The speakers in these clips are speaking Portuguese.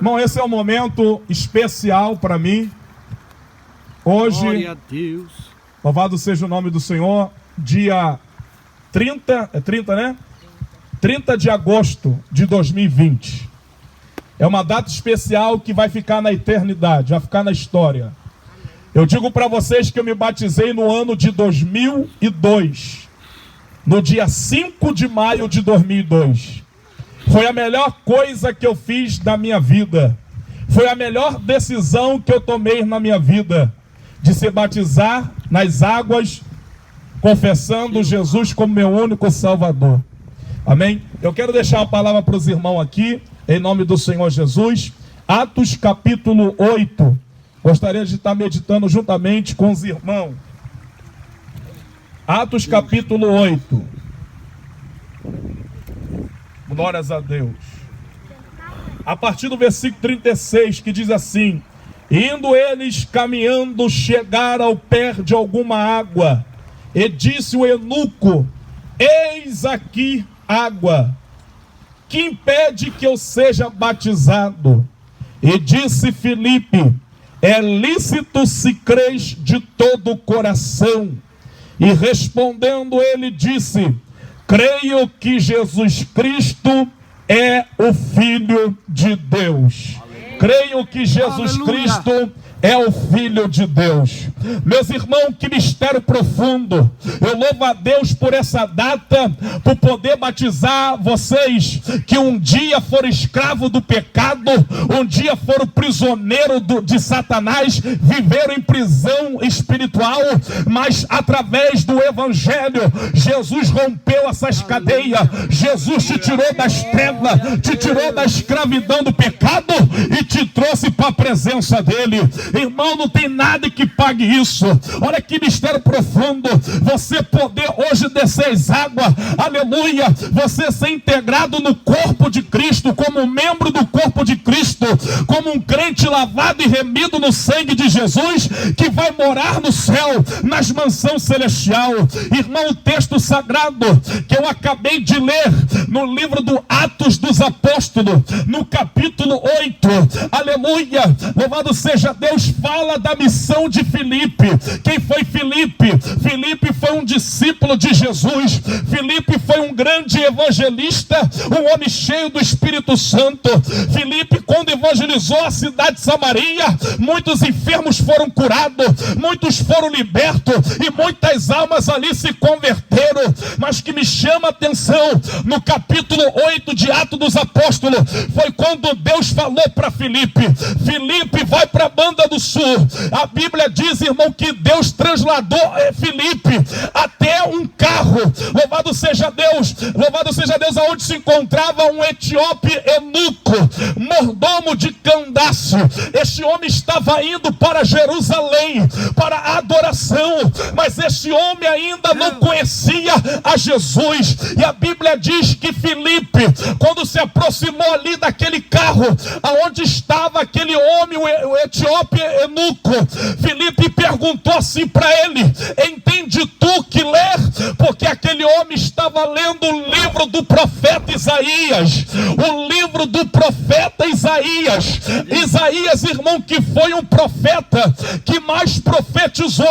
Irmão, esse é um momento especial para mim. Hoje, glória a Deus. Louvado seja o nome do Senhor. Dia 30, é 30, né? 30 de agosto de 2020. É uma data especial que vai ficar na eternidade, vai ficar na história. Eu digo para vocês que eu me batizei no ano de 2002. No dia 5 de maio de 2002. Foi a melhor coisa que eu fiz da minha vida. Foi a melhor decisão que eu tomei na minha vida. De se batizar nas águas, confessando Jesus como meu único Salvador. Amém? Eu quero deixar uma palavra para os irmãos aqui, em nome do Senhor Jesus. Atos capítulo 8. Gostaria de estar meditando juntamente com os irmãos. Atos capítulo 8. Glórias a Deus. A partir do versículo 36, que diz assim: indo eles caminhando, chegaram ao pé de alguma água, e disse o eunuco: eis aqui água, que impede que eu seja batizado? E disse Filipe: é lícito se crês de todo o coração. E respondendo ele disse: creio que Jesus Cristo é o Filho de Deus. Creio que Jesus Cristo é o Filho de Deus. Meus irmãos, que mistério profundo. Eu louvo a Deus por essa data, por poder batizar vocês que um dia foram escravos do pecado, um dia foram prisioneiros de Satanás, viveram em prisão espiritual, mas através do Evangelho, Jesus rompeu essas cadeias. Jesus te tirou das trevas, te tirou da escravidão do pecado e te trouxe para a presença dele. Irmão, não tem nada que pague isso. Olha que mistério profundo. Você poder hoje descer as águas, aleluia, você ser integrado no corpo de Cristo, como membro do corpo de Cristo, como um crente lavado e remido no sangue de Jesus, que vai morar no céu, nas mansões celestial. Irmão, o texto sagrado que eu acabei de ler no livro do Atos dos Apóstolos, no capítulo 8, aleluia, louvado seja Deus, fala da missão de Filipe. Quem foi Filipe? Filipe foi um discípulo de Jesus. Filipe foi um grande evangelista, um homem cheio do Espírito Santo. Filipe, quando evangelizou a cidade de Samaria, muitos enfermos foram curados, muitos foram libertos e muitas almas ali se converteram. Mas que me chama a atenção no capítulo 8 de Atos dos Apóstolos foi quando Deus falou para Filipe: Filipe, vai para a banda do sul. A Bíblia diz, irmão, que Deus trasladou Filipe até um carro. Louvado seja Deus, aonde se encontrava um etíope eunuco, mordomo de Candace. Este homem estava indo para Jerusalém para a adoração, mas este homem ainda não conhecia a Jesus. E a Bíblia diz que Filipe, quando se aproximou ali daquele carro aonde estava aquele homem, o etíope eunuco, Filipe perguntou assim para ele: entende tu que ler? Porque aquele homem estava lendo o livro do profeta Isaías. O livro do profeta Isaías. Isaías, irmão, que foi um profeta que mais profetizou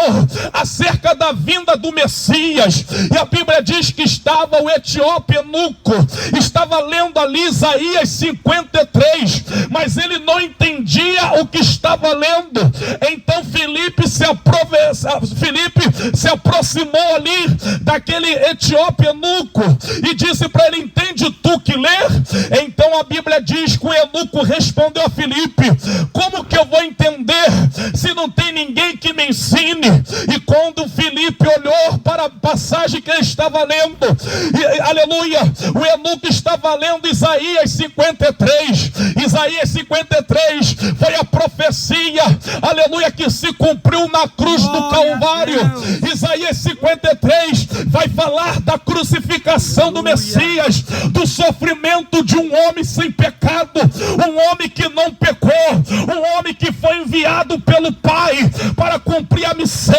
acerca da vinda do Messias. E a Bíblia diz que estava o etíope eunuco, estava lendo ali Isaías 53, mas ele não entendia o que estava lendo. Então Filipe se aproximou ali daquele etíope eunuco e disse para ele: entende tu que ler? Então a Bíblia diz que o eunuco respondeu a Filipe: como que eu vou entender se não tem ninguém que me ensine? E quando Filipe olhou para a passagem que ele estava lendo, aleluia, o eunuco estava lendo Isaías 53. Isaías 53 foi a profecia, aleluia, que se cumpriu na cruz do Calvário. Isaías 53 vai falar da crucificação do Messias, do sofrimento de um homem sem pecado, um homem que não pecou, um homem que foi enviado pelo Pai para cumprir a missão.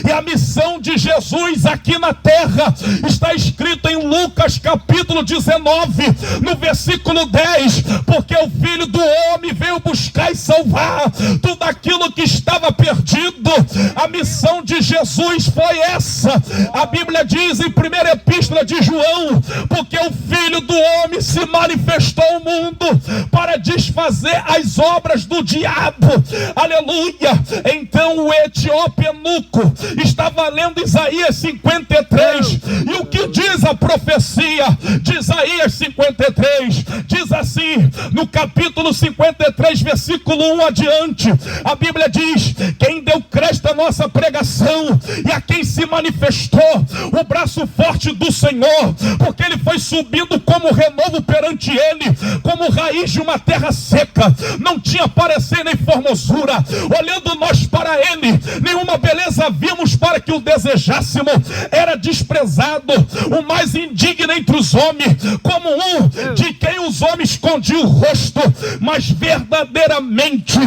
E a missão de Jesus aqui na terra está escrito em Lucas capítulo 19, no versículo 10, porque o Filho do Homem veio veio buscar e salvar tudo aquilo que estava perdido. A missão de Jesus foi essa. A Bíblia diz em 1ª Epístola de João: porque o Filho do Homem se manifestou ao mundo para desfazer as obras do diabo. Aleluia. Então o etíope eunuco estava lendo Isaías 53, e o que diz a profecia de Isaías 53? Diz assim, no capítulo 53, versículo 1 adiante, a Bíblia diz: quem deu crédito à nossa pregação e a quem se manifestou o braço forte do Senhor, porque ele foi subindo como renovo perante ele, como raiz de uma terra seca, não tinha parecer nem formosura. Olhando nós para ele, nenhuma beleza vimos para que o desejássemos. Era desprezado, o mais indigno entre os homens, como um de quem os homens escondiam o rosto. Mas verdadeiramente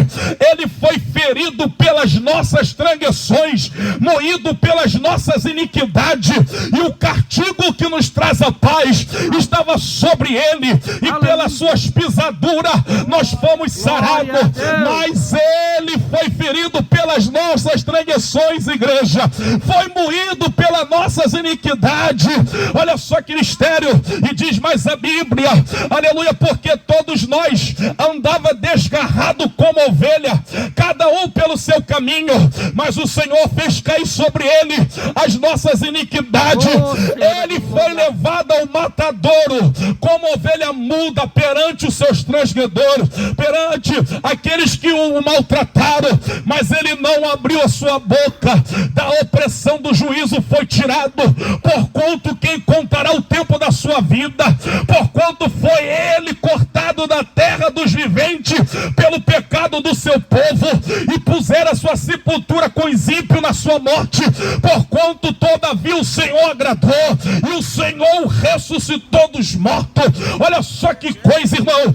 ele foi ferido pelas nossas transgressões, moído pelas nossas iniquidades, e o castigo que nos traz a paz estava sobre ele, e pelas suas pisaduras nós fomos sarados. Mas ele foi ferido pelas nossas transgressões, igreja, foi moído pelas nossas iniquidades. Olha só que mistério. E diz mais a Bíblia, aleluia, porque todos nós andava desgarrado como ovelha, cada um pelo seu caminho, mas o Senhor fez cair sobre ele as nossas iniquidades. Ele foi levado ao matadouro como ovelha muda perante os seus transgredores, perante aqueles que o maltrataram, mas ele não abriu a sua boca. Da opressão do juízo foi tirado. Porquanto quem contará o tempo da sua vida? Porquanto foi ele cortado da terra dos viventes pelo pecado do seu povo, e puseram a sua sepultura com os ímpios na sua morte. Porquanto todavia o Senhor agradou, e o Senhor ressuscitou dos mortos. Olha só que coisa, irmão.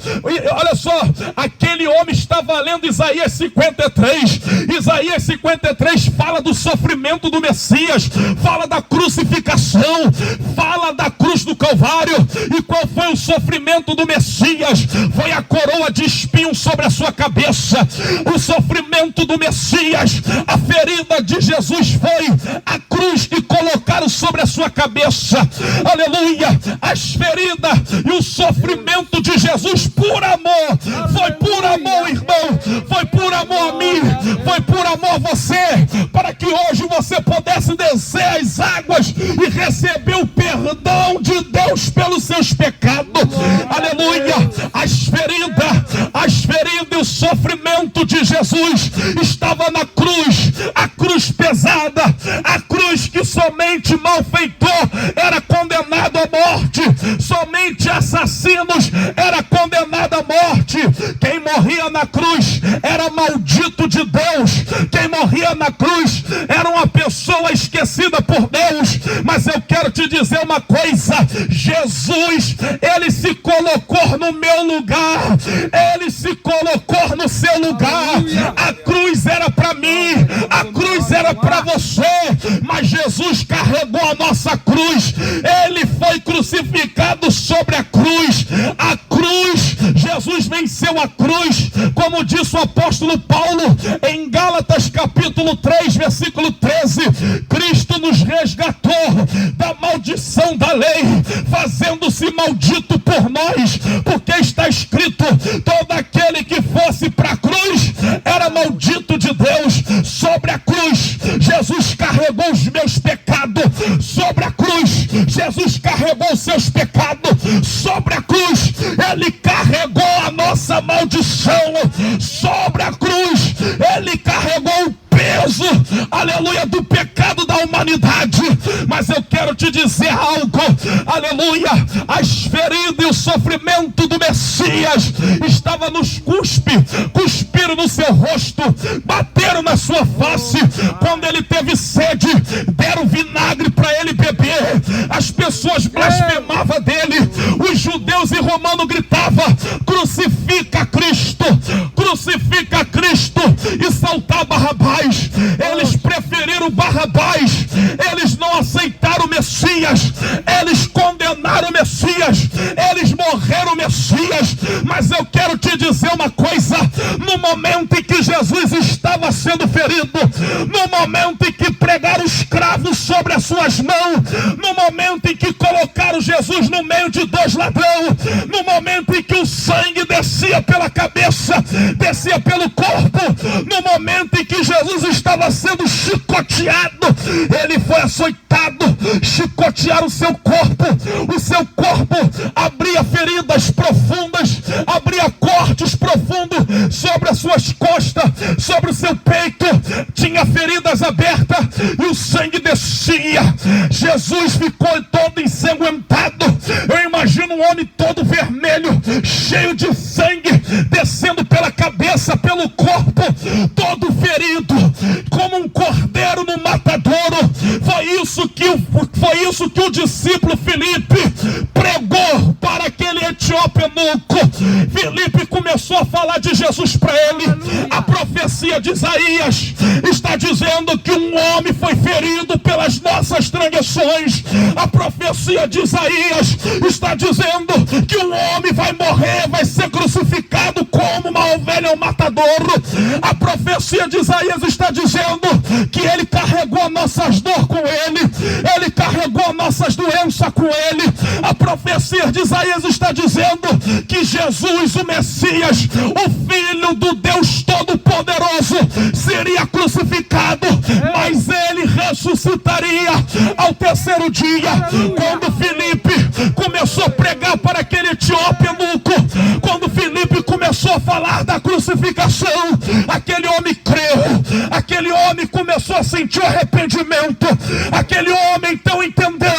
Olha só, aquele homem estava lendo Isaías 53. Isaías 53 fala do sofrimento do Messias, fala da crucificação, fala da cruz do Calvário. E qual foi o sofrimento do Messias? Foi a coroa de espinhos sobre a sua cabeça. O sofrimento do Messias, a ferida de Jesus, foi a cruz que colocaram sobre a sua cabeça. Aleluia. As feridas e o sofrimento de Jesus por amor. Foi por amor, irmão. Foi por amor a mim. Foi por amor a você, para que hoje você pudesse descer as águas e receber o perdão de Deus pelos seus pecados. Aleluia. As feridas e o sofrimento de Jesus estava na cruz. A cruz pesada, a cruz que somente malfeitor era condenado à morte, somente assassinos era condenado à morte. Quem morria na cruz era maldito de Deus. Quem morria na cruz era uma pessoa esquecida por Deus. Mas eu quero te dizer uma coisa: Jesus, ele se colocou no meu lugar, ele se colocou no seu lugar. A cruz era para mim, a cruz era para você, mas Jesus carregou a nossa cruz. Ele foi crucificado sobre a cruz. A cruz, Jesus venceu a cruz, como disse o apóstolo Paulo em Gálatas capítulo 3, versículo 13. Cristo nos resgatou da maldição da lei, fazendo-se maldito por nós, porque está escrito: todo aquele que fosse para a cruz era maldito de Deus. Sobre a cruz, Jesus carregou os meus pecados. Sobre a cruz, Jesus carregou os seus pecados. Sobre a cruz, ele carregou a nossa maldição. Sobre a cruz, ele carregou o peso, aleluia, do pecado da humanidade. Mas eu quero te dizer algo, aleluia, as feridas e o sofrimento do Messias estava nos cuspiram no seu rosto, bateram na sua face. Quando ele teve sede, deram vinagre para ele beber. As pessoas blasfemavam dele. Os judeus e romanos gritavam: crucifica Cristo, crucifica Cristo, e saltar Barrabás. Eles preferiram Barrabás, eles não aceitaram o Messias, eles condenaram o Messias, eles morreram o Messias. Messias. Mas eu quero te dizer uma coisa: no momento em que Jesus estava sendo ferido, no momento em que pregaram os cravos sobre as suas mãos, no momento em que colocaram Jesus no meio de dois ladrões, no momento em que o sangue descia pela cabeça, descia pelo corpo, no momento em que Jesus estava sendo chicoteado, ele foi açoitado, chicotearam o seu corpo abria feridas profundas, abria cortes profundos sobre as suas costas, sobre o seu peito, tinha feridas abertas e o sangue descia. Jesus ficou todo ensanguentado. Eu imagino um homem todo vermelho, cheio de sangue, descendo pela cabeça, pelo corpo, todo ferido, como um cordeiro no matadouro. Foi isso que o discípulo Filipe pregou para aquele etíope eunuco. Filipe começou a falar de Jesus para ele. A profecia de Isaías está dizendo que um homem foi ferido pelas nossas transgressões. A profecia de Isaías está dizendo que um homem vai morrer, vai ser crucificado como uma ovelha ao matadouro. A profecia de Isaías está dizendo que ele carregou nossas dores com ele carregou nossas doenças com ele. A profecia de Isaías está dizendo que Jesus, o Messias, o Filho do Deus Todo-Poderoso, seria crucificado, mas ele ressuscitaria ao terceiro dia. Quando Filipe começou a pregar para aquele etíope eunuco, quando Filipe começou a falar da crucificação, aquele homem creu, aquele homem começou a sentir o arrependimento, aquele homem então entendeu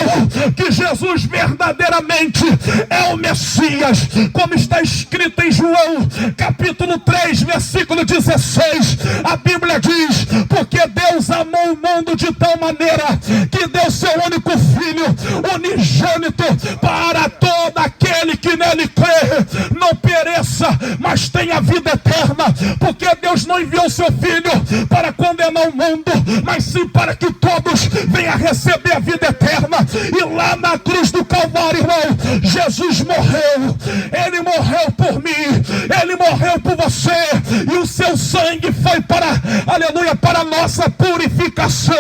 que Jesus verdadeiramente é o Messias, como está escrito em João capítulo 3 versículo 16. A Bíblia diz: porque Deus amou o mundo de tal maneira que deu seu único filho unigênito, para todo aquele que nele crê não pereça, mas tenha vida eterna. Porque Deus não enviou seu filho para condenar o mundo, mas sim para que todos venham receber a vida eterna. E lá na cruz do Calvário, irmão, Jesus morreu. Ele morreu por mim, ele morreu por você, e o seu sangue foi para, aleluia, para a nossa purificação.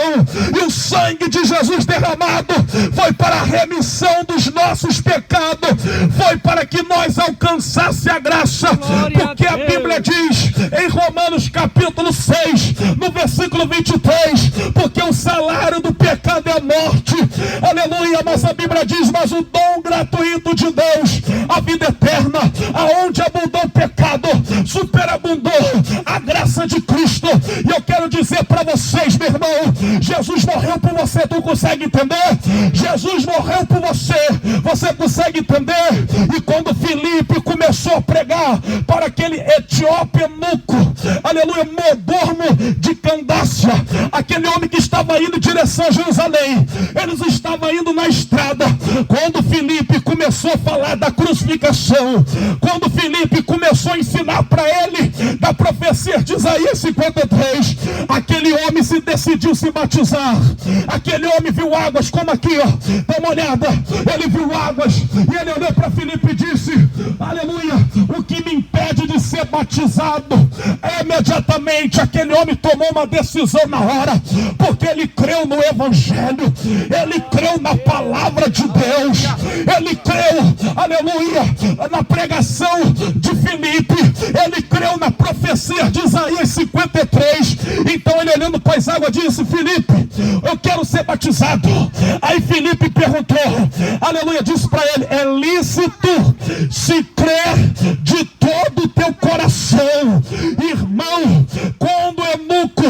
E o sangue de Jesus derramado foi para a remissão dos nossos pecados, foi para que nós alcançasse a graça. Porque a Bíblia diz em Romanos capítulo 6 no versículo 23, porque o salário do pecado é a morte, aleluia, mas a Bíblia diz: mas o dom gratuito de Deus, a vida eterna. Aonde abundou o pecado, superabundou a graça de Cristo. E eu quero dizer para vocês, meu irmão, Jesus morreu por você. Tu consegue entender? Jesus morreu por você. Você consegue entender? E quando Filipe começou a pregar para aquele etíope eunuco, aleluia, mordomo de Candácia, aquele homem que estava indo em direção a Jerusalém, eles estavam indo na estrada. Quando Filipe começou a falar da crucificação, quando Filipe começou a ensinar para ele da profecia de Isaías 53, aquele homem se decidiu se batizar. Aquele homem viu águas como aqui, ó, dá uma olhada, ele viu águas e ele olhou para Filipe e disse: aleluia, o que me impede de ser batizado? Imediatamente aquele homem tomou uma decisão na hora, porque ele creu no Evangelho, ele creu na palavra de Deus, ele creu, aleluia, na pregação de Filipe, ele creu na profecia de Isaías 53. Então ele, olhando para as águas, disse: Filipe, eu quero ser batizado. Aí Filipe perguntou, aleluia, disse para ele: é lícito se crer de todo o teu coração. Irmão, quando o eunuco,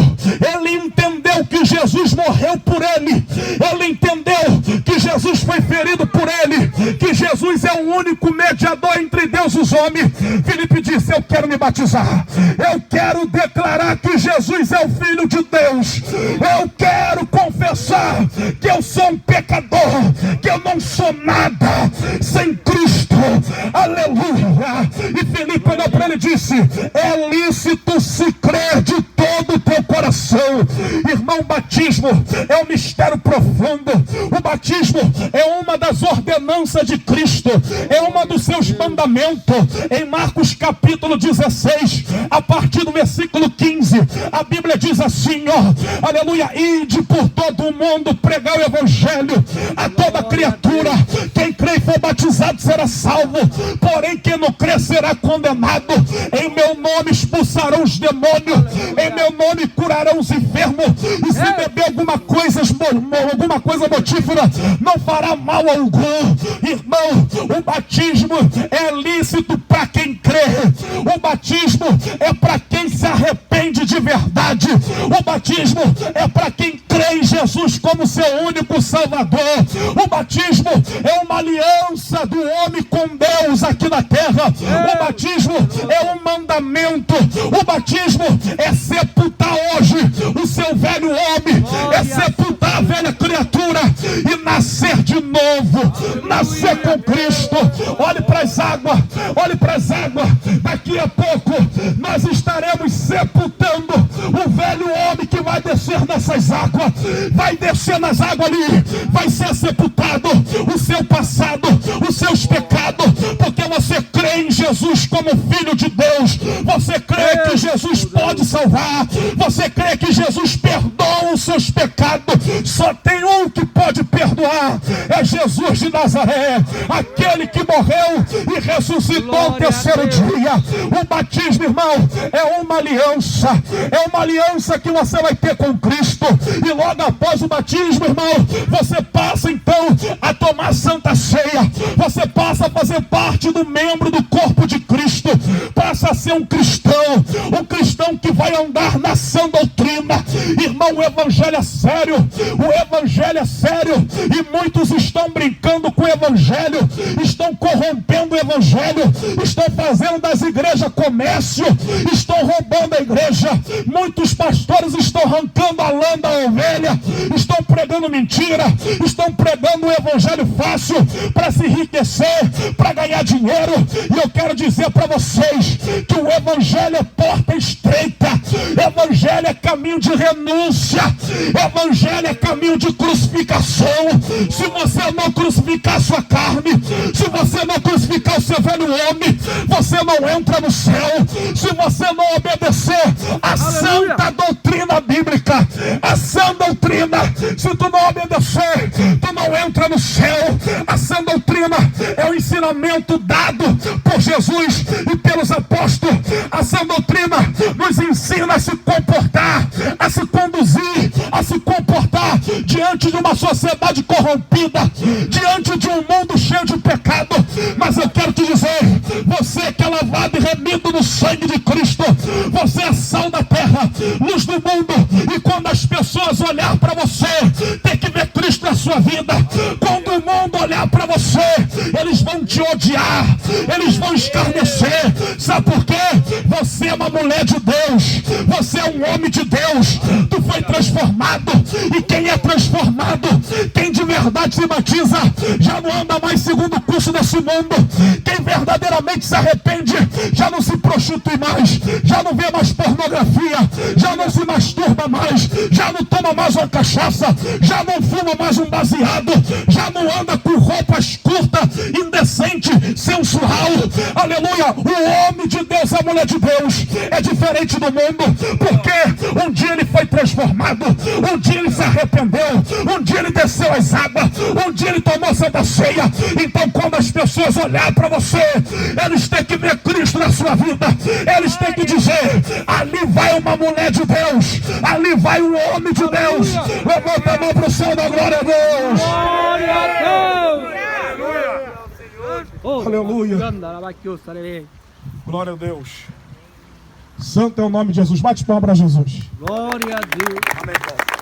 ele entendeu que Jesus morreu por ele, ele entendeu que Jesus foi ferido por ele, que Jesus é o único mediador entre Deus e os homens, Filipe disse: eu quero me batizar, eu quero declarar que Jesus é o Filho de Deus, eu quero confessar que eu sou um pecador, que eu não sou nada sem Cristo, aleluia. E Filipe olhou para ele e disse: é lícito se crer de todo o teu coração. salvação. Irmão, o batismo é um mistério profundo. O batismo é uma das ordenanças de Cristo, é uma dos seus mandamentos. Em Marcos capítulo 16, a partir do versículo 15, a Bíblia diz assim, ó, aleluia: ide por todo o mundo, pregar o evangelho a toda criatura. Quem crê e for batizado será salvo, porém quem não crê será condenado. Em meu nome expulsarão os demônios, em meu nome curarão os enfermos, e se beber alguma coisa mortífera, não fará mal algum. Irmão, o batismo é lícito para quem crê. O batismo é para quem se arrepende de verdade. O batismo é para quem crê em Jesus como seu único Salvador. O batismo é uma aliança do homem com Deus aqui na terra. O batismo é um mandamento. O batismo é sepultar hoje o seu velho homem, é sepultar a velha criatura e nascer de novo, nascer com Cristo. Olhe para as águas, olhe para as águas. Daqui a pouco nós estaremos sepultando o velho homem que vai descer nessas águas, vai descer nas águas ali, vai ser sepultado o seu passado, os seus pecados, porque você crê em Jesus como Filho de Deus. Você crê que Jesus pode salvar, você crê que Jesus perdoa os seus pecados. Só tem um que pode perdoar, é Jesus de Nazaré, aquele que morreu e ressuscitou ao terceiro dia. O batismo, irmão, é uma aliança que você vai ter com Cristo. E logo após o batismo, irmão, você passa então a tomar santa ceia, você passa a fazer parte do membro do corpo de Cristo, passa a ser um cristão que vai andar na sã doutrina. Irmão, o evangelho é sério, e muitos estão brincando com o evangelho, estão corrompendo o evangelho, estão fazendo das igrejas comércio, estão roubando a igreja. Muitos pastores estão arrancando a lã da ovelha, estão pregando mentira, estão pregando o evangelho fácil para se enriquecer, para ganhar dinheiro. E eu quero dizer para vocês que o evangelho é porta estreita, evangelho é caminho de renúncia, evangelho é caminho de crucificação. Se você não crucificar a sua carne, se você não crucificar o seu velho homem, você não entra no céu. Se você não obedecer a santa doutrina bíblica, a sã doutrina, se tu não obedecer, tu não entra no céu. A sã doutrina é o ensinamento dado por Jesus e pelos apóstolos. A sã doutrina nos ensina a se comportar, a se conduzir, a se comportar diante de uma sociedade corrompida, diante de um mundo cheio de pecado. Mas eu quero te dizer, você que é lavado e remido no sangue de Cristo, você é sal da terra, luz do mundo. E quando as pessoas olhar para você, tem que ver Cristo na sua vida. Quando o mundo olhar para você, eles vão te odiar, eles vão escarnecer. Sabe por quê? Você é uma mulher de Deus, você é um homem de Deus, tu foi transformado. E quem é transformado, quem de verdade se batiza, já não anda mais segundo o curso desse mundo. Quem verdadeiramente se arrepende, já não se prostitui mais, já não vê mais pornografia, já não se masturba mais, já não toma mais uma cachaça, já não fuma mais um baseado, já não anda com roupas curtas, indecente, sensual. Aleluia! O homem de Deus, a mulher de Deus é diferente do mundo, porque um dia ele foi transformado, um dia ele se arrependeu, um dia ele desceu as águas, um dia ele tomou santa ceia. Então quando as pessoas olharem para você, eles têm que ver Cristo na sua vida, eles têm que dizer: ali vai uma mulher de Deus, ali vai um homem de Deus. Levanta a mão para o céu da glória a Deus. Glória a Deus. Aleluia. Glória a Deus. Santo é o nome de Jesus. Bate palma para Jesus. Glória a Deus. Amém.